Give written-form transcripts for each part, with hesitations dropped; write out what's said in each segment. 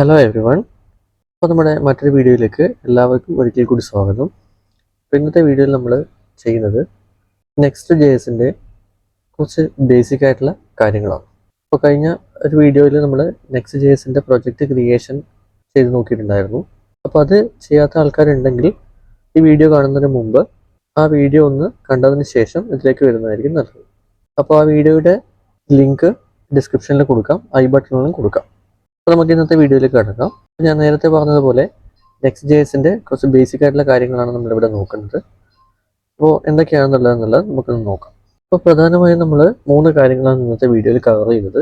Hello every one. അപ്പോൾ നമ്മുടെ മറ്റൊരു വീഡിയോയിലേക്ക് എല്ലാവർക്കും ഒരിക്കൽ കൂടി സ്വാഗതം. അപ്പോൾ ഇന്നത്തെ വീഡിയോയിൽ നമ്മൾ ചെയ്യുന്നത് നെക്സ്റ്റ് ജെ എസിൻ്റെ കുറച്ച് ബേസിക് ആയിട്ടുള്ള കാര്യങ്ങളാണ്. അപ്പോൾ കഴിഞ്ഞ ഒരു വീഡിയോയിൽ നമ്മൾ നെക്സ്റ്റ് ജെ എസിൻ്റെ പ്രൊജക്റ്റ് ക്രിയേഷൻ ചെയ്ത് നോക്കിയിട്ടുണ്ടായിരുന്നു. അപ്പോൾ അത് ചെയ്യാത്ത ആൾക്കാരുണ്ടെങ്കിൽ ഈ വീഡിയോ കാണുന്നതിന് മുമ്പ് ആ വീഡിയോ ഒന്ന് കണ്ടതിന് ശേഷം ഇതിലേക്ക് വരുന്നതായിരിക്കും നല്ലത്. അപ്പോൾ ആ വീഡിയോയുടെ ലിങ്ക് ഡിസ്ക്രിപ്ഷനിൽ കൊടുക്കാം, ഐ ബട്ടണിലും കൊടുക്കാം. അപ്പോൾ നമുക്ക് ഇന്നത്തെ വീഡിയോയിലേക്ക് കിടക്കാം. ഞാൻ നേരത്തെ പറഞ്ഞതുപോലെ നെക്സ്റ്റ് ജെ എസിൻ്റെ കുറച്ച് ബേസിക് ആയിട്ടുള്ള കാര്യങ്ങളാണ് നമ്മളിവിടെ നോക്കുന്നത്. അപ്പോൾ എന്തൊക്കെയാണെന്നുള്ളത് നമുക്കൊന്ന് നോക്കാം. അപ്പോൾ പ്രധാനമായും നമ്മൾ 3 കാര്യങ്ങളാണ് ഇന്നത്തെ വീഡിയോയിൽ കവർ ചെയ്യുന്നത്.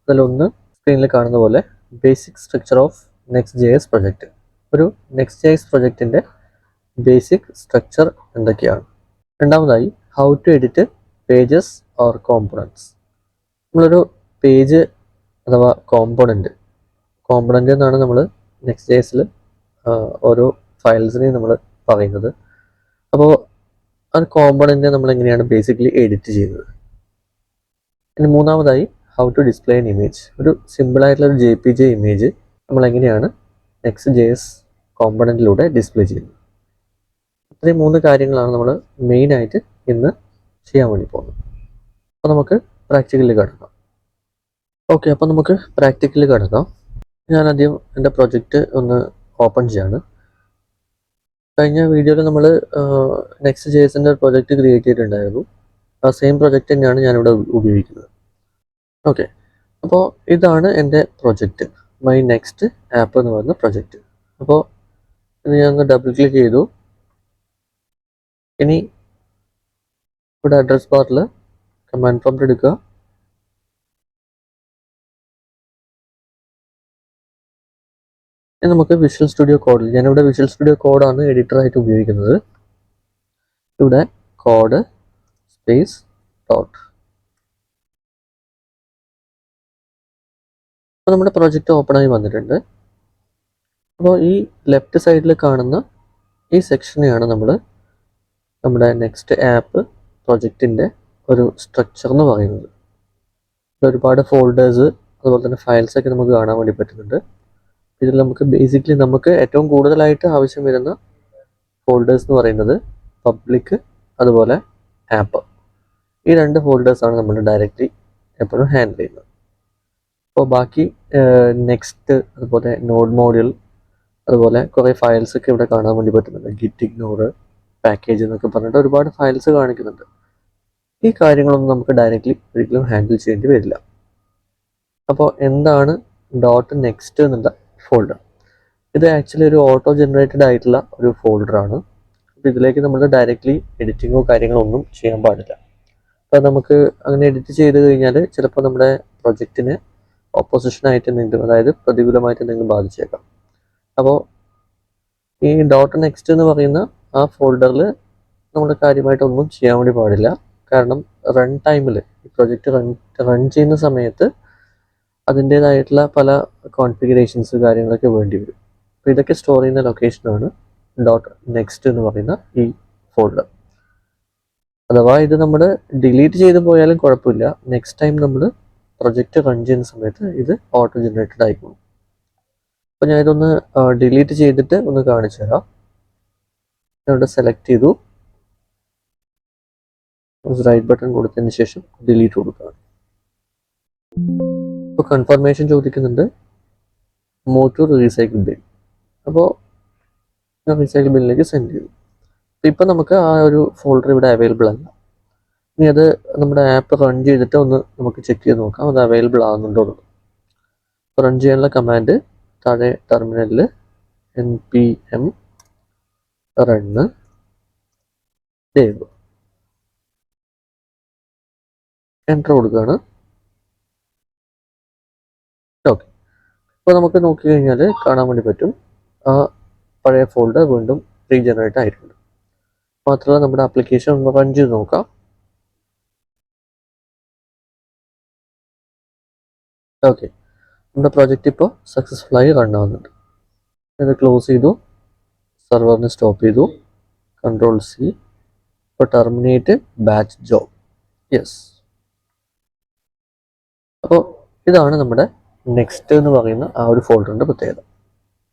അതിലൊന്ന് സ്ക്രീനിൽ കാണുന്ന പോലെ basic structure of next J S project. ഒരു നെക്സ്റ്റ് ജെ എസ് പ്രൊജക്റ്റിൻ്റെ ബേസിക് സ്ട്രക്ചർ എന്തൊക്കെയാണ്. രണ്ടാമതായി how to edit pages or components. നമ്മളൊരു പേജ് അഥവാ കോമ്പണൻറ്റ് എന്നാണ് നമ്മൾ നെക്സ്റ്റ് ജെ എസിൽ ഓരോ ഫയൽസിനെയും നമ്മൾ പറയുന്നത്. അപ്പോൾ ആ കോമ്പണൻറ്റ് നമ്മൾ എങ്ങനെയാണ് ബേസിക്കലി എഡിറ്റ് ചെയ്യുന്നത്. ഇനി മൂന്നാമതായി how to display an image. ഒരു സിമ്പിളായിട്ടുള്ള ഒരു JPG ഇമേജ് നമ്മൾ എങ്ങനെയാണ് നെക്സ്റ്റ് ജെ എസ് കോമ്പണൻറ്റിലൂടെ ഡിസ്പ്ലേ ചെയ്യുന്നത്. ഇത്രയും 3 കാര്യങ്ങളാണ് നമ്മൾ മെയിനായിട്ട് ഇന്ന് ചെയ്യാൻ വേണ്ടി പോകുന്നത്. അപ്പോൾ നമുക്ക് പ്രാക്ടിക്കലിൽ കിടക്കാം. ഓക്കെ, അപ്പോൾ നമുക്ക് പ്രാക്ടിക്കലിൽ കിടക്കാം. ഞാൻ ആദ്യം എൻ്റെ പ്രൊജക്റ്റ് ഒന്ന് ഓപ്പൺ ചെയ്യാണ്. കഴിഞ്ഞ വീഡിയോയിൽ നമ്മൾ നെക്സ്റ്റ് ജെ എസിൻ്റെ പ്രൊജക്റ്റ് ക്രിയേറ്റ് ചെയ്തിട്ടുണ്ടായിരുന്നു. ആ സെയിം പ്രൊജക്റ്റ് തന്നെയാണ് ഞാനിവിടെ ഉപയോഗിക്കുന്നത്. ഓക്കെ, അപ്പോൾ ഇതാണ് എൻ്റെ പ്രൊജക്റ്റ്, മൈ നെക്സ്റ്റ് ആപ്പ് എന്ന് പറയുന്ന പ്രൊജക്റ്റ്. അപ്പോൾ ഇത് ഞാൻ ഡബിൾ ക്ലിക്ക് ചെയ്തു. ഇനി ഇവിടെ അഡ്രസ് ബാറിൽ കമാൻഡ് പ്രോംപ്റ്റ് എടുക്കുക. നമുക്ക് വിഷ്വൽ സ്റ്റുഡിയോ കോഡിൽ, ഞാനിവിടെ വിഷ്വൽ സ്റ്റുഡിയോ കോഡാണ് എഡിറ്ററായിട്ട് ഉപയോഗിക്കുന്നത്. ഇവിടെ കോഡ് സ്പേസ് ഡോട്ട്. അപ്പോൾ നമ്മുടെ പ്രൊജക്റ്റ് ഓപ്പണായി വന്നിട്ടുണ്ട്. അപ്പോൾ ഈ ലെഫ്റ്റ് സൈഡിൽ കാണുന്ന ഈ സെക്ഷനെയാണ് നമ്മൾ നമ്മുടെ നെക്സ്റ്റ് ആപ്പ് പ്രൊജക്റ്റിൻ്റെ ഒരു സ്ട്രക്ചർ എന്ന് പറയുന്നത്. ഒരുപാട് ഫോൾഡേഴ്സ് അതുപോലെ തന്നെ ഫയൽസൊക്കെ നമുക്ക് കാണാൻ വേണ്ടി പറ്റുന്നുണ്ട്. ഇതിൽ നമുക്ക് ഏറ്റവും കൂടുതലായിട്ട് ആവശ്യം വരുന്ന ഫോൾഡേഴ്സ് എന്ന് പറയുന്നത് പബ്ലിക് അതുപോലെ ആപ്പ്. ഈ 2 ഫോൾഡേഴ്സാണ് നമ്മൾ ഡയറക്റ്റ്ലി എപ്പോഴും ഹാൻഡിൽ ചെയ്യുന്നത്. അപ്പോൾ ബാക്കി നെക്സ്റ്റ് അതുപോലെ നോഡ് മോഡ്യൂൾ അതുപോലെ കുറേ ഫയൽസൊക്കെ ഇവിടെ കാണാൻ വേണ്ടി പറ്റുന്നുണ്ട്. ഗിറ്റ് ഇഗ്നോർ പാക്കേജ് എന്നൊക്കെ പറഞ്ഞിട്ട് ഒരുപാട് ഫയൽസ് കാണിക്കുന്നുണ്ട്. ഈ കാര്യങ്ങളൊന്നും നമുക്ക് ഡയറക്റ്റ്ലി ഒരിക്കലും ഹാൻഡിൽ ചെയ്യേണ്ടി വരില്ല. അപ്പോൾ എന്താണ് ഡോട്ട് നെക്സ്റ്റ് എന്നുള്ള ഫോൾഡർ? ഇത് ആക്ച്വലി ഒരു ഓട്ടോ ജനറേറ്റഡ് ആയിട്ടുള്ള ഒരു ഫോൾഡറാണ്. അപ്പോൾ ഇതിലേക്ക് നമ്മൾ ഡയറക്റ്റ്ലി എഡിറ്റിങ്ങോ കാര്യങ്ങളോ ഒന്നും ചെയ്യാൻ പാടില്ല. അപ്പോൾ നമുക്ക് അങ്ങനെ എഡിറ്റ് ചെയ്ത് കഴിഞ്ഞാൽ ചിലപ്പോൾ നമ്മുടെ പ്രൊജക്റ്റിന് ഓപ്പോസിഷനായിട്ട് എന്തെങ്കിലും, അതായത് പ്രതികൂലമായിട്ട് എന്തെങ്കിലും ബാധിച്ചേക്കാം. അപ്പോൾ ഈ ഡോട്ട് നെക്സ്റ്റ് എന്ന് പറയുന്ന ആ ഫോൾഡറിൽ നമ്മൾ കാര്യമായിട്ടൊന്നും ചെയ്യാൻ വേണ്ടി പാടില്ല. കാരണം റൺ ടൈമിൽ ഈ പ്രൊജക്റ്റ് റൺ ചെയ്യുന്ന സമയത്ത് അതിൻ്റേതായിട്ടുള്ള പല കോൺഫിഗറേഷൻസ് കാര്യങ്ങളൊക്കെ വേണ്ടി വരും. അപ്പോൾ ഇതൊക്കെ സ്റ്റോർ ചെയ്യുന്ന ലൊക്കേഷനാണ് ഡോട്ട് നെക്സ്റ്റ് എന്ന് പറയുന്ന ഈ ഫോൾഡർ. അഥവാ ഇത് നമ്മൾ ഡിലീറ്റ് ചെയ്ത് പോയാലും കുഴപ്പമില്ല. നെക്സ്റ്റ് ടൈം നമ്മൾ പ്രൊജക്റ്റ് റൺ ചെയ്യുന്ന സമയത്ത് ഇത് ഓട്ടോ ജനറേറ്റഡ് ആയിക്കോളും. അപ്പോൾ ഞാൻ ഇതൊന്ന് ഡിലീറ്റ് ചെയ്തിട്ട് ഒന്ന് കാണിച്ചു തരാം. ഇവിടെ സെലക്ട് ചെയ്തു, റൈറ്റ് ബട്ടൺ കൊടുത്തതിന് ശേഷം ഡിലീറ്റ് കൊടുക്കുകയാണ്. ഇപ്പോൾ കൺഫർമേഷൻ ചോദിക്കുന്നുണ്ട്, മൂവ് ടു റീസൈക്കിൾ ബിൽ. അപ്പോൾ ഞാൻ റീസൈക്കിൾ ബില്ലിലേക്ക് സെൻഡ് ചെയ്തു. ഇപ്പം നമുക്ക് ആ ഒരു ഫോൾഡർ ഇവിടെ അവൈലബിൾ അല്ല. ഇനി അത് നമ്മുടെ ആപ്പ് റൺ ചെയ്തിട്ട് ഒന്ന് നമുക്ക് ചെക്ക് ചെയ്ത് നോക്കാം അത് അവൈലബിൾ ആകുന്നുണ്ടോ എന്നുള്ളത്. റൺ ചെയ്യാനുള്ള കമാൻഡ് താഴെ ടെർമിനലിൽ npm റണ്ണ് ഡേവ് എൻ്റർ കൊടുക്കുകയാണ്. ഓക്കെ, ഇപ്പോൾ നമുക്ക് നോക്കി കഴിഞ്ഞാൽ കാണാൻ വേണ്ടി പറ്റും ആ പഴയ ഫോൾഡർ വീണ്ടും റീജനറേറ്റ് ആയിട്ടുണ്ട്. മാത്രമല്ല നമ്മുടെ ആപ്ലിക്കേഷൻ ഒന്ന് റൺ ചെയ്ത് നോക്കാം. ഓക്കെ, നമ്മുടെ പ്രോജക്റ്റ് ഇപ്പോൾ സക്സസ്ഫുള്ളായി റൺ ആവുന്നുണ്ട്. ഇത് ക്ലോസ് ചെയ്തു, സെർവറിന് സ്റ്റോപ്പ് ചെയ്തു, Ctrl+C. ഇപ്പോൾ ടെർമിനേറ്റ് ബാച്ച് ജോബ്. യെസ്. അപ്പോൾ ഇതാണ് നമ്മുടെ നെക്സ്റ്റ് എന്ന് പറയുന്ന ആ ഒരു ഫോൾഡറിൻ്റെ പ്രത്യേകത.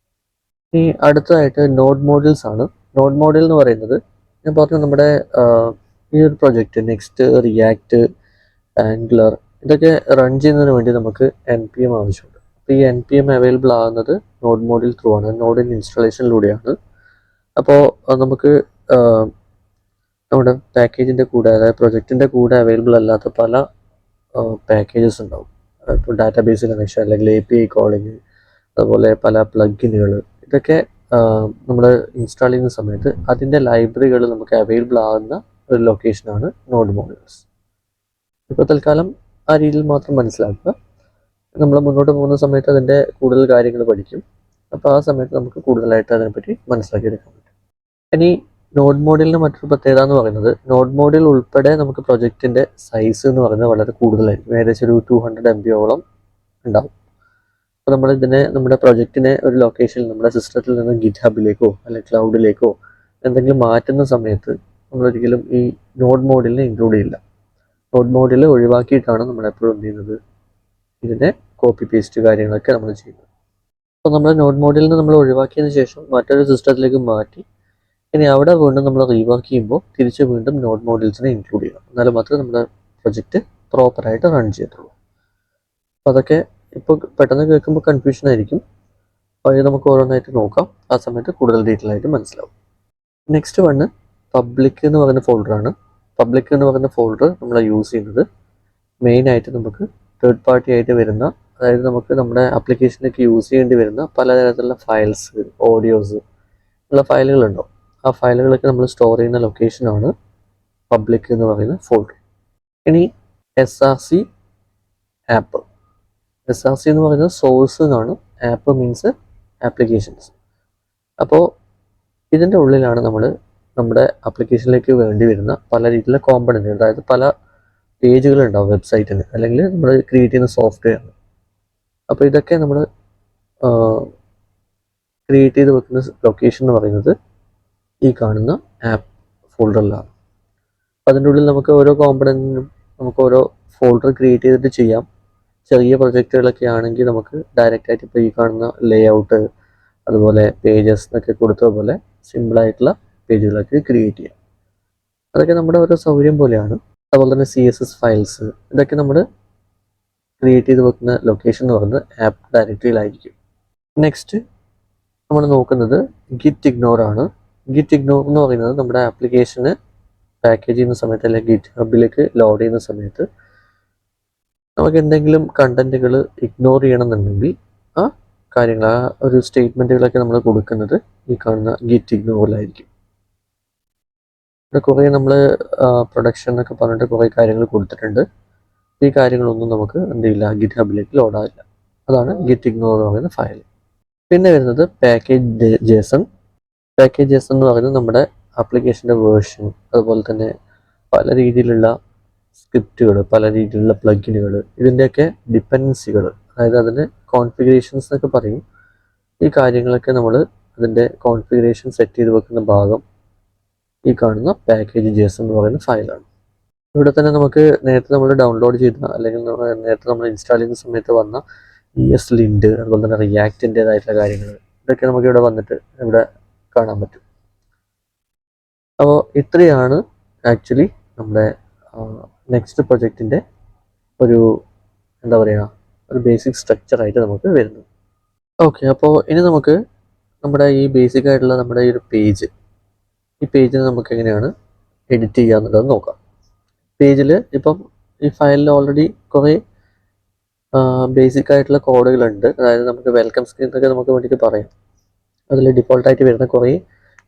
ഈ അടുത്തതായിട്ട് നോഡ് മോഡ്യൂൾസ് ആണ്. നോഡ് മോഡ്യൂൾ എന്ന് പറയുന്നത് ഞാൻ പറഞ്ഞു നമ്മുടെ ഈ ഒരു പ്രൊജക്റ്റ് നെക്സ്റ്റ്, റിയാക്ട്, ആംഗുലർ ഇതൊക്കെ റൺ ചെയ്യുന്നതിന് വേണ്ടി നമുക്ക് NPM ആവശ്യമുണ്ട്. അപ്പോൾ ഈ NPM അവൈലബിൾ ആകുന്നത് നോഡ് മോഡ്യൂൾ ത്രൂ ആണ്, നോഡിൻ്റെ ഇൻസ്റ്റാളേഷനിലൂടെയാണ്. അപ്പോൾ നമുക്ക് നമ്മുടെ പാക്കേജിൻ്റെ കൂടെ, അതായത് പ്രൊജക്റ്റിൻ്റെ കൂടെ അവൈലബിൾ അല്ലാത്ത പല പാക്കേജസ് ഉണ്ടാവും. ഇപ്പോൾ ഡാറ്റാബേസ് കണക്ഷൻ അല്ലെങ്കിൽ API കോളിങ്, അതുപോലെ പല പ്ലഗിനുകൾ, ഇതൊക്കെ നമ്മൾ ഇൻസ്റ്റാൾ ചെയ്യുന്ന സമയത്ത് അതിൻ്റെ ലൈബ്രറികൾ നമുക്ക് അവൈലബിൾ ആകുന്ന ഒരു ലൊക്കേഷനാണ് നോഡ് മോഡ്യൂൾസ്. ഇപ്പോൾ തൽക്കാലം ആ രീതിയിൽ മാത്രം മനസ്സിലാക്കുക. നമ്മൾ മുന്നോട്ട് പോകുന്ന സമയത്ത് അതിൻ്റെ കൂടുതൽ കാര്യങ്ങൾ പഠിക്കും. അപ്പോൾ ആ സമയത്ത് നമുക്ക് കൂടുതലായിട്ട് അതിനെപ്പറ്റി മനസ്സിലാക്കിയെടുക്കാൻ പറ്റും. ഇനി നോഡ് മോഡ്യൂളിൻ്റെ മറ്റൊരു പ്രത്യേകത എന്ന് പറയുന്നത്, നോഡ് മോഡ്യൂൾ ഉൾപ്പെടെ നമുക്ക് പ്രൊജക്റ്റിൻ്റെ സൈസ് എന്ന് പറയുന്നത് വളരെ കൂടുതലായിരിക്കും. ഏകദേശം ഒരു 200 MB ഉണ്ടാവും. അപ്പോൾ നമ്മൾ നമ്മുടെ പ്രൊജക്റ്റിനെ ഒരു ലൊക്കേഷനിൽ നമ്മുടെ സിസ്റ്റത്തിൽ നിന്ന് GitHubലേക്കോ അല്ലെങ്കിൽ ക്ലൗഡിലേക്കോ എന്തെങ്കിലും മാറ്റുന്ന സമയത്ത് നമ്മളൊരിക്കലും ഈ നോഡ് മോഡ്യൂളിനെ ഇൻക്ലൂഡ് ചെയ്യില്ല. നോഡ് മോഡ്യൂൾ ഒഴിവാക്കിയിട്ടാണ് നമ്മൾ എപ്പോഴും എന്ത് ചെയ്യുന്നത്, ഇതിൻ്റെ കോപ്പി പേസ്റ്റ് കാര്യങ്ങളൊക്കെ നമ്മൾ ചെയ്യുന്നത്. അപ്പോൾ നമ്മൾ നോഡ് മോഡ്യൂളിൽ നിന്ന് നമ്മൾ ഒഴിവാക്കിയതിന് ശേഷം മറ്റൊരു സിസ്റ്റത്തിലേക്ക് മാറ്റി ഇനി അവിടെ വീണ്ടും നമ്മൾ റീവർക്ക് ചെയ്യുമ്പോൾ തിരിച്ച് വീണ്ടും നോഡ് മോഡ്യൂൾസിനെ ഇൻക്ലൂഡ് ചെയ്യണം. എന്നാലും മാത്രമേ നമ്മുടെ പ്രൊജക്റ്റ് പ്രോപ്പറായിട്ട് റൺ ചെയ്യത്തുള്ളൂ. അപ്പോൾ അതൊക്കെ ഇപ്പോൾ പെട്ടെന്ന് കേൾക്കുമ്പോൾ കൺഫ്യൂഷൻ ആയിരിക്കും. അപ്പോൾ അത് നമുക്ക് ഓരോന്നായിട്ട് നോക്കാം. ആ സമയത്ത് കൂടുതൽ ഡീറ്റെയിൽ ആയിട്ട് മനസ്സിലാവും. നെക്സ്റ്റ് വണ്ണ് പബ്ലിക് എന്ന് പറയുന്ന ഫോൾഡറാണ്. പബ്ലിക് എന്ന് പറയുന്ന ഫോൾഡർ നമ്മൾ യൂസ് ചെയ്യുന്നത് മെയിനായിട്ട് നമുക്ക് തേർഡ് പാർട്ടി ആയിട്ട് വരുന്ന, അതായത് നമുക്ക് നമ്മുടെ ആപ്ലിക്കേഷനിലേക്ക് യൂസ് ചെയ്യേണ്ടി വരുന്ന പലതരത്തിലുള്ള ഫയൽസ്, ഓഡിയോസ് ഉള്ള ഫയലുകളുണ്ടാവും. ആ ഫയലുകളൊക്കെ നമ്മൾ സ്റ്റോർ ചെയ്യുന്ന ലൊക്കേഷനാണ് പബ്ലിക് എന്ന് പറയുന്ന ഫോൾഡർ. ഇനി SRC ആപ്പ്. SRC എന്ന് പറയുന്നത് സോഴ്സ് എന്നാണ്, ആപ്പ് മീൻസ് ആപ്ലിക്കേഷൻസ്. അപ്പോൾ ഇതിൻ്റെ ഉള്ളിലാണ് നമ്മൾ നമ്മുടെ ആപ്ലിക്കേഷനിലേക്ക് വേണ്ടി വരുന്ന പല രീതിയിലുള്ള കോമ്പണൻറ്റുകൾ, അതായത് പല പേജുകളുണ്ടാവും വെബ്സൈറ്റിന്, അല്ലെങ്കിൽ നമ്മൾ ക്രിയേറ്റ് ചെയ്യുന്ന സോഫ്റ്റ്വെയർ. അപ്പോൾ ഇതൊക്കെ നമ്മൾ ക്രിയേറ്റ് ചെയ്ത് വെക്കുന്ന ലൊക്കേഷൻ എന്ന് പറയുന്നത് ഈ കാണുന്ന ആപ്പ് ഫോൾഡറിലാണ്. അതിൻ്റെ ഉള്ളിൽ നമുക്ക് ഓരോ കോമ്പണൻറ്റിനും നമുക്ക് ഓരോ ഫോൾഡർ ക്രിയേറ്റ് ചെയ്തിട്ട് ചെയ്യാം. ചെറിയ പ്രൊജക്റ്റുകളൊക്കെ ആണെങ്കിൽ നമുക്ക് ഡയറക്റ്റായിട്ട് ഇപ്പോൾ ഈ കാണുന്ന ലേ ഔട്ട്, അതുപോലെ പേജസ് എന്നൊക്കെ കൊടുത്തതുപോലെ സിമ്പിളായിട്ടുള്ള പേജുകളൊക്കെ ക്രിയേറ്റ് ചെയ്യാം. അതൊക്കെ നമ്മുടെ ഓരോ സൗകര്യം പോലെയാണ്. അതുപോലെ തന്നെ CSS ഫയൽസ്, ഇതൊക്കെ നമ്മൾ ക്രിയേറ്റ് ചെയ്ത് വെക്കുന്ന ലൊക്കേഷൻ എന്ന് പറയുന്നത് ആപ്പ് ഡയറക്ടറിയിലായിരിക്കും. നെക്സ്റ്റ് നമ്മൾ നോക്കുന്നത് ഗിറ്റ് ഇഗ്നോർ ആണ്. ഗിറ്റ് ഇഗ്നോർ എന്ന് പറയുന്നത് നമ്മുടെ ആപ്ലിക്കേഷന് പാക്കേജ് ചെയ്യുന്ന സമയത്ത് അല്ലെങ്കിൽ GitHubലേക്ക് ലോഡ് ചെയ്യുന്ന സമയത്ത് നമുക്ക് എന്തെങ്കിലും കണ്ടന്റുകൾ ഇഗ്നോർ ചെയ്യണമെന്നുണ്ടെങ്കിൽ ആ കാര്യങ്ങൾ, ആ ഒരു സ്റ്റേറ്റ്മെൻറ്റുകളൊക്കെ നമ്മൾ കൊടുക്കുന്നത് ഈ കാണുന്ന ഗിറ്റ് ഇഗ്നോറിലായിരിക്കും. ഇവിടെ കുറേ നമ്മൾ പ്രൊഡക്ഷൻ എന്നൊക്കെ പറഞ്ഞിട്ട് കുറേ കാര്യങ്ങൾ കൊടുത്തിട്ടുണ്ട്. ഈ കാര്യങ്ങളൊന്നും നമുക്ക് എന്ത് ചെയ്യില്ല, GitHubലേക്ക് ലോഡാകില്ല. അതാണ് ഗിറ്റ് ഇഗ്നോർ എന്ന് പറയുന്ന ഫയൽ. പിന്നെ വരുന്നത് പാക്കേജ് JSON. പാക്കേജ് JSON എന്ന് പറയുന്നത് നമ്മുടെ ആപ്ലിക്കേഷൻ്റെ വേർഷൻ, അതുപോലെ തന്നെ പല രീതിയിലുള്ള സ്ക്രിപ്റ്റുകൾ, പല രീതിയിലുള്ള പ്ലഗിനുകൾ, ഇതിൻ്റെയൊക്കെ ഡിപ്പെൻഡൻസികൾ, അതായത് അതിൻ്റെ കോൺഫിഗറേഷൻസ് എന്നൊക്കെ പറയും. ഈ കാര്യങ്ങളൊക്കെ നമ്മൾ അതിൻ്റെ കോൺഫിഗറേഷൻ സെറ്റ് ചെയ്ത് വെക്കുന്ന ഭാഗം ഈ കാണുന്ന പാക്കേജ് JSON എന്ന് പറയുന്ന ഫയലാണ്. ഇവിടെ തന്നെ നമുക്ക് നേരത്തെ നമ്മൾ ഡൗൺലോഡ് ചെയ്ത അല്ലെങ്കിൽ നേരത്തെ നമ്മൾ ഇൻസ്റ്റാൾ ചെയ്യുന്ന സമയത്ത് വന്ന ESLint, അതുപോലെ തന്നെ റിയാക്റ്റിൻ്റെതായിട്ടുള്ള കാര്യങ്ങൾ, ഇതൊക്കെ നമുക്ക് ഇവിടെ വന്നിട്ട് ഇവിടെ കാണാൻ പറ്റും. അപ്പോൾ ഇത്രയാണ് ആക്ച്വലി നമ്മുടെ നെക്സ്റ്റ് പ്രൊജക്റ്റിൻ്റെ ഒരു എന്താ പറയുക, ഒരു ബേസിക് സ്ട്രക്ചറായിട്ട് നമുക്ക് വരുന്നത്. ഓക്കെ, അപ്പോൾ ഇനി നമുക്ക് നമ്മുടെ ഈ ബേസിക് ആയിട്ടുള്ള നമ്മുടെ ഈ ഒരു പേജ്, ഈ പേജിന് നമുക്ക് എങ്ങനെയാണ് എഡിറ്റ് ചെയ്യുക എന്നുള്ളത് നോക്കാം. പേജിൽ ഇപ്പം ഈ ഫയലിൽ ഓൾറെഡി കുറേ ബേസിക് ആയിട്ടുള്ള കോഡുകളുണ്ട്. അതായത് നമുക്ക് വെൽക്കം സ്ക്രീൻ എന്നൊക്കെ നമുക്ക് വേണ്ടിയിട്ട് പറയാം. അതിൽ ഡിഫോൾട്ടായിട്ട് വരുന്ന കുറേ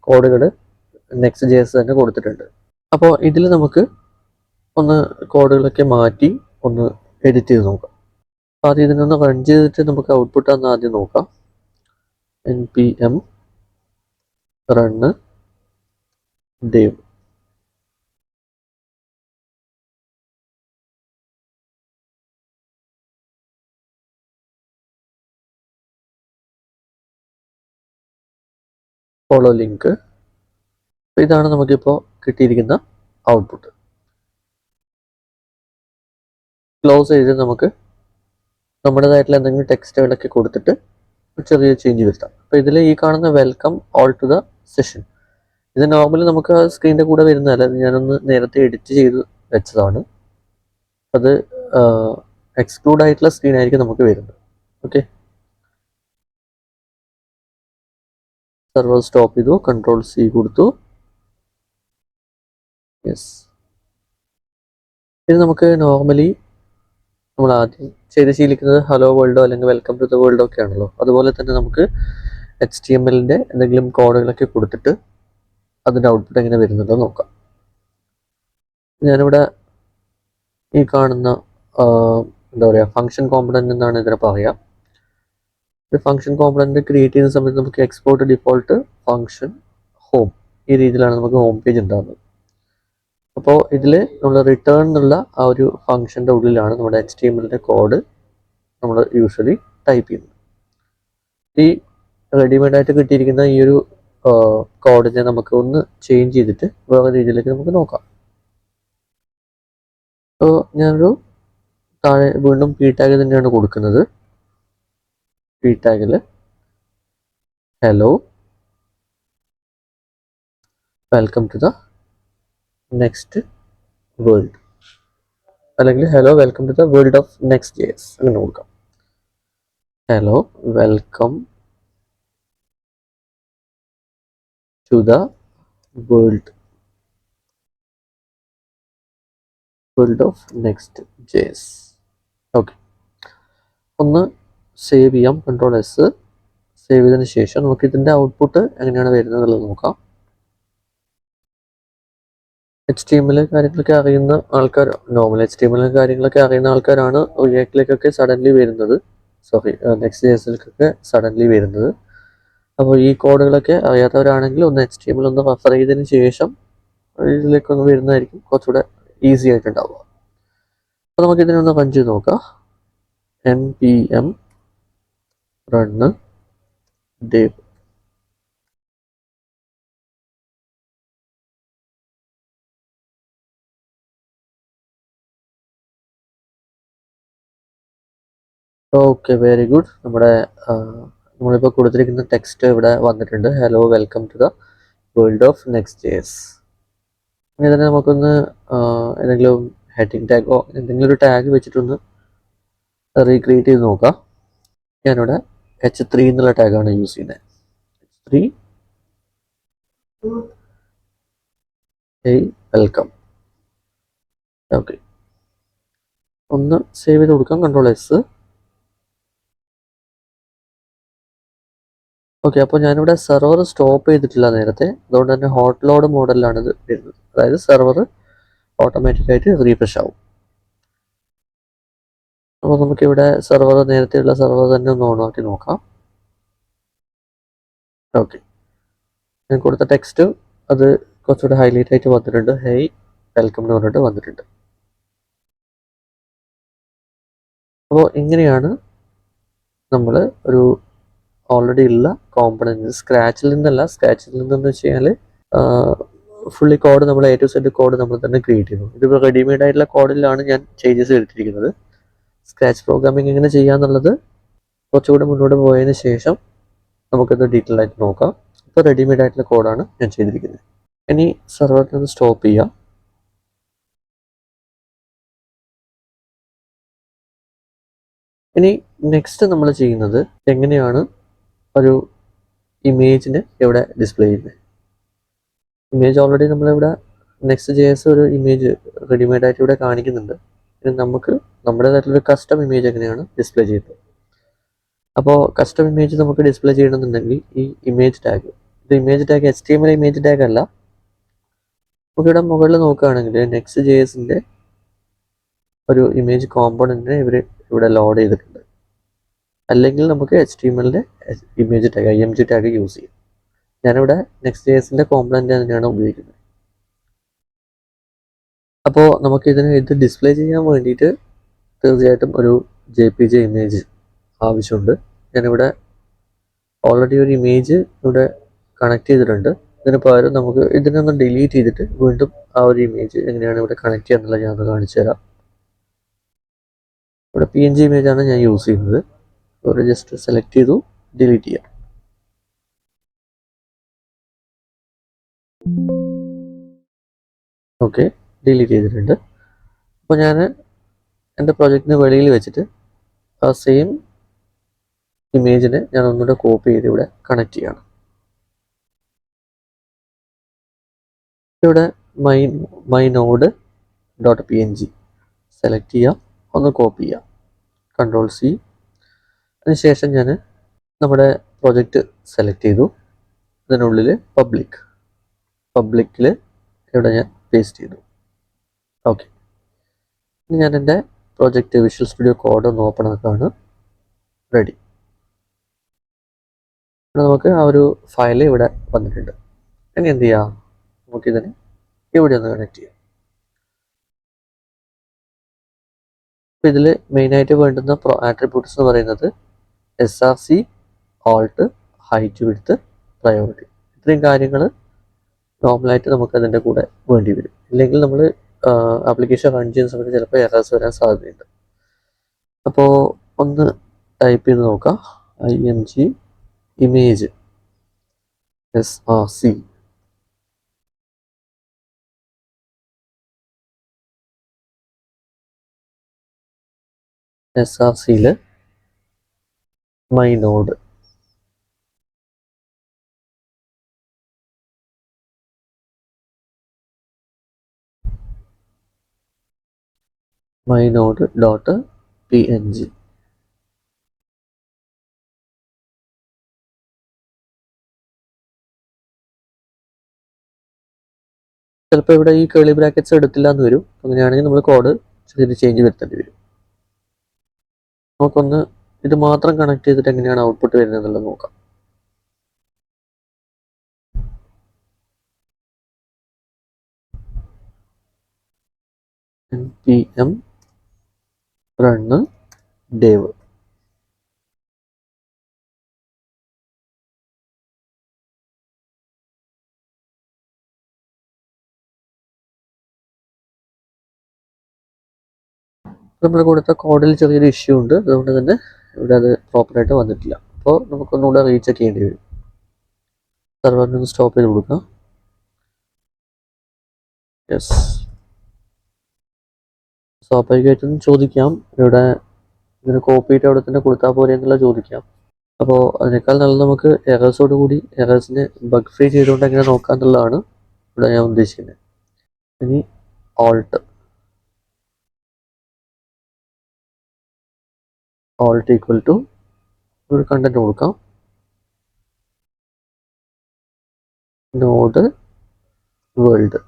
കോഡുകൾ Next.js തന്നെ കൊടുത്തിട്ടുണ്ട്. അപ്പോൾ ഇതിൽ നമുക്ക് ഒന്ന് കോഡുകളൊക്കെ മാറ്റി ഒന്ന് എഡിറ്റ് ചെയ്ത് നോക്കാം. അപ്പോൾ ആദ്യം ഇതിനൊന്ന് റൺ ചെയ്തിട്ട് നമുക്ക് ഔട്ട്പുട്ട് ഒന്ന് ആദ്യം നോക്കാം. npm run dev. Follow link. ഇതാണ് നമുക്കിപ്പോൾ കിട്ടിയിരിക്കുന്ന ഔട്ട്പുട്ട്. ക്ലോസ് ചെയ്ത് നമുക്ക് നമ്മുടേതായിട്ടുള്ള എന്തെങ്കിലും ടെക്സ്റ്റുകളൊക്കെ കൊടുത്തിട്ട് ചെറിയ ചേഞ്ച് വരുത്താം. അപ്പോൾ ഇതിൽ ഈ കാണുന്ന welcome all to the session, ഇത് നോർമലി നമുക്ക് ആ സ്ക്രീനിൻ്റെ കൂടെ വരുന്നതല്ല, ഞാനൊന്ന് നേരത്തെ എഡിറ്റ് ചെയ്ത് വെച്ചതാണ്. അത് എക്സ്ക്ലൂഡ് ആയിട്ടുള്ള സ്ക്രീൻ ആയിരിക്കും നമുക്ക് വരുന്നത്. ഓക്കെ, സെർവർ സ്റ്റോപ്പ് ചെയ്തു, Ctrl+C കൊടുത്തു. യെസ്, ഇത് നമുക്ക് നോർമലി നമ്മൾ ആദ്യം ചെയ്ത് ശീലിക്കുന്നത് ഹലോ വേൾഡോ അല്ലെങ്കിൽ വെൽക്കം ടു ദ വേൾഡോ ഒക്കെ ആണല്ലോ. അതുപോലെ തന്നെ നമുക്ക് HTML-ൻ്റെ എന്തെങ്കിലും കോഡുകളൊക്കെ കൊടുത്തിട്ട് അതിൻ്റെ ഔട്ട്പുട്ട് എങ്ങനെ വരുന്നുണ്ടോ നോക്കാം. ഞാനിവിടെ ഈ കാണുന്ന എന്താ പറയുക, ഫംഗ്ഷൻ കോമ്പണൻ്റ് എന്നാണ് ഇതിനെ പറയുക. ഒരു ഫംഗ്ഷൻ കോമ്പണൻ്റ് ക്രിയേറ്റ് ചെയ്യുന്ന സമയത്ത് നമുക്ക് എക്സ്പോർട്ട് ഡിഫോൾട്ട് ഫംഗ്ഷൻ ഹോം, ഈ രീതിയിലാണ് നമുക്ക് ഹോം പേജ് ഉണ്ടാകുന്നത്. അപ്പോൾ ഇതിൽ നമ്മൾ റിട്ടേൺ എന്നുള്ള ആ ഒരു ഫംഗ്ഷൻ്റെ ഉള്ളിലാണ് നമ്മുടെ HTML-ൻ്റെ കോഡ് നമ്മൾ യൂഷ്വലി ടൈപ്പ് ചെയ്യുന്നത്. ഈ റെഡിമെയ്ഡായിട്ട് കിട്ടിയിരിക്കുന്ന ഈ ഒരു കോഡിനെ നമുക്ക് ഒന്ന് ചേഞ്ച് ചെയ്തിട്ട് വേറെ രീതിയിലേക്ക് നമുക്ക് നോക്കാം. അപ്പോൾ ഞാനൊരു താഴെ വീണ്ടും പി ടാഗ് തന്നെയാണ് കൊടുക്കുന്നത്. പി ടാഗിൽ hello welcome to the next world, അല്ലെങ്കിൽ hello welcome to the world of Next.js അങ്ങനെ കൊടുക്കാം. Hello welcome to the world of Next.js. Okay, ഒന്ന് സേവ് ചെയ്യാം. Ctrl+S സേവ് ചെയ്തതിന് ശേഷം നമുക്ക് ഇതിൻ്റെ ഔട്ട്പുട്ട് എങ്ങനെയാണ് വരുന്നത് എന്നുള്ളത് നോക്കാം. HTML കാര്യങ്ങളൊക്കെ അറിയുന്ന ആൾക്കാർ, നോർമൽ HTML കാര്യങ്ങളൊക്കെ അറിയുന്ന ആൾക്കാരാണ് റിയാക്റ്റിലേക്കൊക്കെ സഡൻലി വരുന്നത്, Next.js-ലേക്കൊക്കെ സഡൻലി വരുന്നത്. അപ്പോൾ ഈ കോഡുകളൊക്കെ അറിയാത്തവരാണെങ്കിൽ ഒന്ന് HTML ഒന്ന് റെഫർ ചെയ്തതിന് ശേഷം ഇതിലേക്കൊന്ന് വരുന്നതായിരിക്കും കുറച്ചുകൂടെ ഈസി ആയിട്ടുണ്ടാവുക. അപ്പോൾ നമുക്കിതിനൊന്ന് റൺ ചെയ്ത് നോക്കാം. npm run dev. Okay, very good. നമ്മളിപ്പോൾ കൊടുത്തിരിക്കുന്ന ടെക്സ്റ്റ് ഇവിടെ വന്നിട്ടുണ്ട്, hello welcome to the world of Next.js. ഇനി തന്നെ നമുക്കൊന്ന് ഏതെങ്കിലും ഹെഡിങ് ടാഗോ എന്തെങ്കിലും ഒരു ടാഗ് വെച്ചിട്ടൊന്ന് റീക്രിയേറ്റ് ചെയ്ത് നോക്കാം. ഞാനിവിടെ H3 എന്നുള്ള ടാഗാണ് യൂസ് ചെയ്യുന്നത്. H3 welcome. ഓക്കെ, ഒന്ന് സേവ് ചെയ്ത് കൊടുക്കാം. Ctrl+S. ഓക്കെ, അപ്പോൾ ഞാനിവിടെ സെർവർ സ്റ്റോപ്പ് ചെയ്തിട്ടില്ല നേരത്തെ, അതുകൊണ്ട് തന്നെ ഹോട്ട് ലോഡ് മോഡലിലാണ് ഇത് വരുന്നത്. അതായത് സെർവർ ഓട്ടോമാറ്റിക്കായിട്ട് റീഫ്രഷ് ആവും. അപ്പോൾ നമുക്കിവിടെ സെർവർ, നേരത്തെയുള്ള സെർവർ തന്നെ ഒന്ന് ഓണാക്കി നോക്കാം. ഓക്കെ, ഞാൻ കൊടുത്ത ടെക്സ്റ്റ് അത് കുറച്ചുകൂടെ ഹൈലൈറ്റ് ആയിട്ട് വന്നിട്ടുണ്ട്. ഹേയ് വെൽക്കം എന്ന് പറഞ്ഞിട്ട് വന്നിട്ടുണ്ട്. അപ്പോൾ ഇങ്ങനെയാണ് നമ്മൾ ഒരു ഓൾറെഡി ഉള്ള കോമ്പണൻറ്റ് സ്ക്രാച്ചിൽ നിന്നെന്ന് വെച്ച് കഴിഞ്ഞാൽ ഫുള്ളി കോഡ് നമ്മൾ A to Z കോഡ് നമ്മൾ തന്നെ ക്രിയേറ്റ് ചെയ്യുന്നു. ഇതിപ്പോൾ റെഡിമെയ്ഡ് ആയിട്ടുള്ള കോഡിലാണ് ഞാൻ ചേഞ്ചസ് എടുത്തിരിക്കുന്നത്. സ്ക്രാച്ച് പ്രോഗ്രാമിംഗ് എങ്ങനെ ചെയ്യാന്നുള്ളത് കുറച്ചുകൂടെ മുന്നോട്ട് പോയതിന് ശേഷം നമുക്കത് ഡീറ്റെയിൽ ആയിട്ട് നോക്കാം. ഇപ്പോൾ റെഡിമെയ്ഡ് ആയിട്ടുള്ള കോഡാണ് ഞാൻ ചെയ്തിരിക്കുന്നത്. ഇനി സെർവറിൽ നിന്ന് സ്റ്റോപ്പ് ചെയ്യാം. ഇനി നെക്സ്റ്റ് നമ്മൾ ചെയ്യുന്നത് എങ്ങനെയാണ് ഒരു ഇമേജിനെ ഇവിടെ ഡിസ്പ്ലേ ചെയ്യുന്നത്. ഇമേജ് ഓൾറെഡി നമ്മളിവിടെ Next.js ഒരു ഇമേജ് റെഡിമെയ്ഡ് ആയിട്ട് ഇവിടെ കാണിക്കുന്നുണ്ട്. ഇനി നമുക്ക് നമ്മുടേതായിട്ടുള്ളൊരു കസ്റ്റം ഇമേജ് എങ്ങനെയാണ് ഡിസ്പ്ലേ ചെയ്യുന്നത്. അപ്പോൾ കസ്റ്റം ഇമേജ് നമുക്ക് ഡിസ്പ്ലേ ചെയ്യണമെന്നുണ്ടെങ്കിൽ ഈ ഇമേജ് ടാഗ്, ഇത് image tag HTML image tag അല്ല. നമുക്കിവിടെ മുകളിൽ നോക്കുകയാണെങ്കിൽ Next.js-ൻ്റെ ഒരു ഇമേജ് കോമ്പോണൻറ്റിനെ ഇവിടെ ലോഡ് ചെയ്തിട്ടുണ്ട്. അല്ലെങ്കിൽ നമുക്ക് HTML-ൻ്റെ image tag img tag use ചെയ്യും. ഞാനിവിടെ Next.js-ൻ്റെ കോമ്പോണൻറ്റ് തന്നെയാണ് ഉപയോഗിക്കുന്നത്. അപ്പോൾ ഇത് ഡിസ്പ്ലേ ചെയ്യാൻ വേണ്ടിയിട്ട് തീർച്ചയായിട്ടും ഒരു JPG ഇമേജ് ആവശ്യമുണ്ട്. ഞാനിവിടെ ഓൾറെഡി ഒരു ഇമേജ് ഇവിടെ കണക്ട് ചെയ്തിട്ടുണ്ട്. ഇതിന് പകരം നമുക്ക് ഇതിനൊന്ന് ഡിലീറ്റ് ചെയ്തിട്ട് വീണ്ടും ആ ഒരു ഇമേജ് എങ്ങനെയാണ് ഇവിടെ കണക്ട് ചെയ്യുക എന്നുള്ളത് ഞാൻ കാണിച്ചു തരാം. ഇവിടെ PNG ഇമേജാണ് ഞാൻ യൂസ് ചെയ്യുന്നത്. ഇവിടെ ജസ്റ്റ് സെലക്ട് ചെയ്തു, ഡിലീറ്റ് ചെയ്യാം. ഓക്കെ, ഡിലീറ്റ് ചെയ്തിട്ടുണ്ട്. അപ്പോൾ ഞാൻ എൻ്റെ പ്രൊജക്റ്റിന് വെളിയിൽ വെച്ചിട്ട് ആ സെയിം ഇമേജിനെ ഞാൻ ഒന്നുകൂടെ കോപ്പി ചെയ്ത് ഇവിടെ കണക്ട് ചെയ്യണം. ഇവിടെ മൈ നോഡ് .png സെലക്ട് ചെയ്യാം, ഒന്ന് കോപ്പി ചെയ്യാം, Ctrl+C. അതിനുശേഷം ഞാൻ നമ്മുടെ പ്രൊജക്റ്റ് സെലക്ട് ചെയ്തു. ഇതിനുള്ളിൽ പബ്ലിക്കിൽ ഇവിടെ ഞാൻ പേസ്റ്റ് ചെയ്തു. ഓക്കെ, ഇനി ഞാൻ എൻ്റെ പ്രൊജക്റ്റ് വിഷ്വൽ സ്റ്റുഡിയോ കോഡ് ഒന്ന് ഓപ്പൺ ആക്കുകയാണ്. റെഡി. ഇവിടെ നമുക്ക് ആ ഒരു ഫയൽ ഇവിടെ വന്നിട്ടുണ്ട്. ഇനി എന്ത് ചെയ്യാം, നമുക്കിതിനെ ഇവിടെ ഒന്ന് കണക്ട് ചെയ്യാം. അപ്പോൾ ഇതിൽ മെയിനായിട്ട് വേണ്ടുന്ന ആട്രിബ്യൂട്ട്സ് എന്ന് പറയുന്നത് SRC, Alt, height, width, priority. ഇത്രയും കാര്യങ്ങൾ നോർമലായിട്ട് നമുക്ക് അതിൻ്റെ കൂടെ വേണ്ടി വരും. ഇല്ലെങ്കിൽ നമ്മൾ ആപ്ലിക്കേഷൻ റൺ ചെയ്യുന്ന സമയത്ത് ചിലപ്പോൾ എറേഴ്സ് വരാൻ സാധ്യതയുണ്ട്. അപ്പോൾ ഒന്ന് ടൈപ്പ് ചെയ്ത് നോക്കാം. IMG image SRC. SRCയിൽ മൈ നോഡ് .png. ചിലപ്പോൾ ഇവിടെ ഈ കേളി ബ്രാക്കറ്റ്സ് എടുത്തില്ല എന്ന് വരും. അങ്ങനെയാണെങ്കിൽ നമ്മൾ കോഡ് ചെറിയൊരു ചേഞ്ച് വരുത്തേണ്ടി വരും. നമുക്കൊന്ന് ഇത് മാത്രം കണക്ട് ചെയ്തിട്ട് എങ്ങനെയാണ് ഔട്ട്പുട്ട് വരുന്നത് എന്നുള്ളത് നോക്കാം. npm run dev. നമ്മൾ കൊടുത്ത കോഡിൽ ചെറിയൊരു ഇഷ്യൂ ഉണ്ട്, അതുകൊണ്ട് തന്നെ ഇവിടെ അത് പ്രോപ്പറായിട്ട് വന്നിട്ടില്ല. അപ്പോൾ നമുക്കൊന്നുകൂടെ റീചെക്ക് ചെയ്യേണ്ടി വരും. സെർവറിനൊന്ന് സ്റ്റോപ്പ് ചെയ്ത് കൊടുക്കാം. യെസ്, സ്വാഭാവികമായിട്ടും ചോദിക്കാം ഇവിടെ ഇതിന് കോപ്പി ആയിട്ട് അവിടെ തന്നെ കൊടുത്താൽ പോരെ എന്നുള്ള ചോദിക്കാം. അപ്പോൾ അതിനേക്കാൾ നല്ലത് നമുക്ക് എറേഴ്സോട് കൂടി എറേഴ്സിനെ ബഗ് ഫ്രീ ചെയ്തുകൊണ്ട് എങ്ങനെ നോക്കാം എന്നുള്ളതാണ് ഇവിടെ ഞാൻ ഉദ്ദേശിക്കുന്നത്. ഇനി alt ഈക്വൽ ടു ഒരു കണ്ടന്റ് കൊടുക്കാം, നോഡ് വേൾഡ്.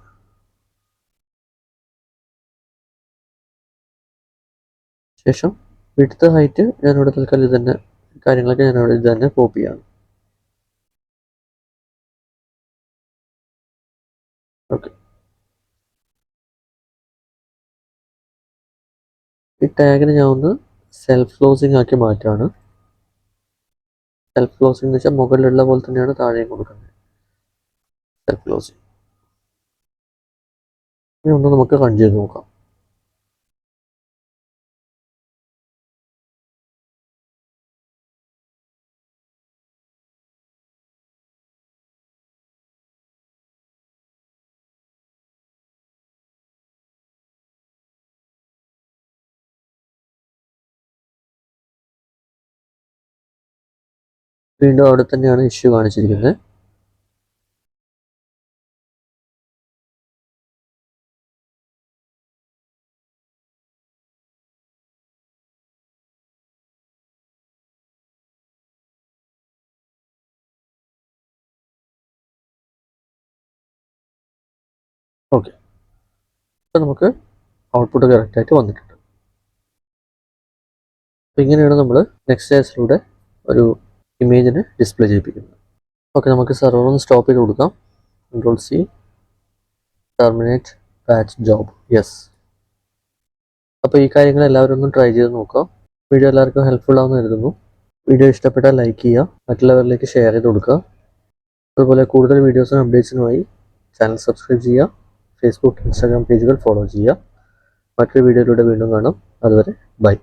ശേഷം വിഡ്ത്ത്, ഹൈറ്റ് ഞാനിവിടെ തൽക്കാലം ഇത് തന്നെ കാര്യങ്ങളൊക്കെ ഞാനിവിടെ ഇത് തന്നെ കോപ്പി ചെയ്യാണ്. ഓക്കെ, ഈ ടാഗിന് ഞാൻ ഒന്ന് സെൽഫ് ക്ലോസിംഗ് ആക്കി മാറ്റാണ്. സെൽഫ് ക്ലോസിംഗ് എന്ന് വെച്ചാൽ മുകളിലുള്ള പോലെ തന്നെയാണ് താഴെയും കൊടുക്കുന്നത്. Self closing. ഇനി ഒന്ന് നമുക്ക് റൺ ചെയ്ത് നോക്കാം. വീണ്ടും അവിടെ തന്നെയാണ് ഇഷ്യൂ കാണിച്ചിരിക്കുന്നത്. ഓക്കെ, അപ്പോൾ നമുക്ക് ഔട്ട്പുട്ട് കറക്റ്റായിട്ട് വന്നിട്ടുണ്ട്. അപ്പോൾ ഇങ്ങനെയാണ് നമ്മൾ നെക്സ്റ്റ്.js-ലൂടെ ഒരു ഇമേജിനെ ഡിസ്പ്ലേ ചെയ്യിപ്പിക്കുന്നത്. ഓക്കെ, നമുക്ക് സെർവർ ഒന്ന് സ്റ്റോപ്പ് ചെയ്ത് കൊടുക്കാം. Ctrl+C, terminate batch job. Yes. അപ്പോൾ ഈ കാര്യങ്ങൾ എല്ലാവരും ഒന്ന് ട്രൈ ചെയ്ത് നോക്കാം. വീഡിയോ എല്ലാവർക്കും ഹെൽപ്ഫുൾ ആവുമെന്ന് കരുതുന്നു. വീഡിയോ ഇഷ്ടപ്പെട്ടാൽ ലൈക്ക് ചെയ്യുക, മറ്റുള്ളവരിലേക്ക് ഷെയർ ചെയ്ത് കൊടുക്കുക. അതുപോലെ കൂടുതൽ വീഡിയോസിനും അപ്ഡേറ്റ്സിനുമായി ചാനൽ സബ്സ്ക്രൈബ് ചെയ്യുക, ഫേസ്ബുക്ക്, ഇൻസ്റ്റാഗ്രാം പേജുകൾ ഫോളോ ചെയ്യുക. മറ്റൊരു വീഡിയോയിലൂടെ വീണ്ടും കാണാം. അതുവരെ ബൈ.